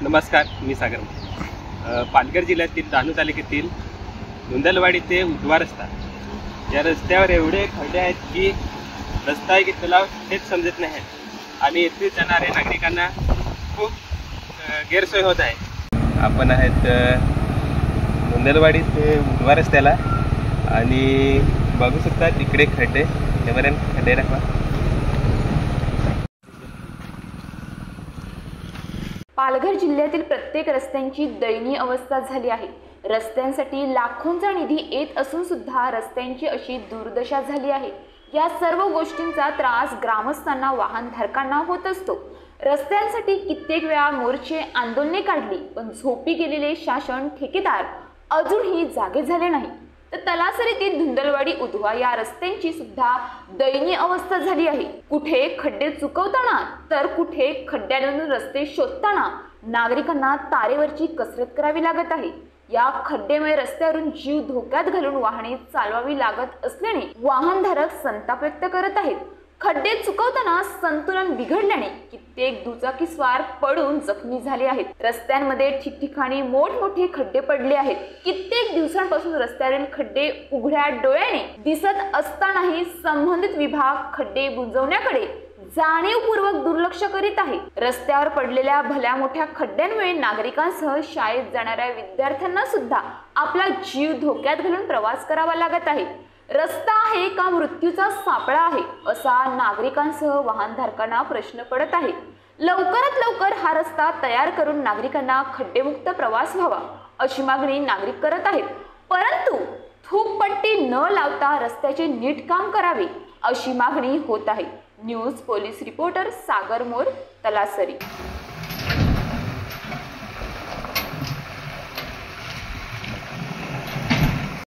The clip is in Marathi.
नमस्कार, मी सागर. पालघर जिल्ह्यातील डहाणू तालुक्यातील धुंदलवाडी ते उजवा रस्ता, या रस्त्यावर एवढे खड्डे आहेत की रस्ता आहे की तलाव हेच समजत नाही आणि येथे जाणाऱ्या नागरिकांना खूप गैरसोय होत आहे. आपण आहेत धुंदलवाडी ते उजवा रस्त्याला आणि बघू शकता तिकडे खड्डे, कॅमेऱ्याने खड्डे दाखवा. पालघर जिल्ह्यातील प्रत्येक रस्त्यांची दयनीय अवस्था झाली आहे. रस्त्यांसाठी लाखोंचा निधी येत असून सुद्धा रस्त्यांची अशी दुर्दशा झाली आहे. या सर्व गोष्टींचा त्रास ग्रामस्थांना, वाहनधारकांना होत असतो. रस्त्यांसाठी कित्येक वेळा मोर्चे, आंदोलने काढली, पण झोपी गेलेले शासन, ठेकेदार अजूनही जागे झाले नाही. तर तलासरीतील धुंदलवाडी उजवा या रस्त्यांची सुद्धा दयनीय अवस्था झाली आहे. कुठे खड्डे चुकवताना तर कुठे खड्ड्यांवरून रस्ते शोधताना नागरिकांना तारेवरची कसरत करावी लागत आहे. या खड्डेमुळे रस्त्यावरून जीव धोक्यात घालून वाहने चालवावी लागत असल्याने वाहनधारक संताप व्यक्त करत आहेत. खड्डे चुकवताना संतुलन बिघडल्याने कित्येक दुचाकीस्वार पडून जखमी झाले आहेत. रस्त्यांमध्ये ठिकठिकाणी मोठमोठे खड्डे पडले आहेत. कित्येक दिवसांपासून रस्त्यावरील खड्डे उघड्या डोळ्याने दिसत असतानाही संबंधित विभाग खड्डे बुजवण्याकडे जाणीवपूर्वक दुर्लक्ष करीत आहे. रस्त्यावर पडलेल्या भल्या मोठ्या खड्ड्यांमुळे नागरिकांसह शाळेत जाणाऱ्या विद्यार्थ्यांना सुद्धा आपला जीव धोक्यात घालून प्रवास करावा लागत आहे. रस्ता आहे का मृत्यूचा सापळा आहे, असा नागरिकांसह वाहनधारकांना प्रश्न पडत आहे. लवकरात लवकर हा रस्ता तयार करून नागरिकांना खड्डेमुक्त प्रवास व्हावा, अशी मागणी नागरिक करत आहेत. परंतु थूकपट्टी न लावता रस्त्याचे नीट काम करावे, अशी मागणी होत आहे. न्यूज पोलीस रिपोर्टर सागर मोर, तलासरी.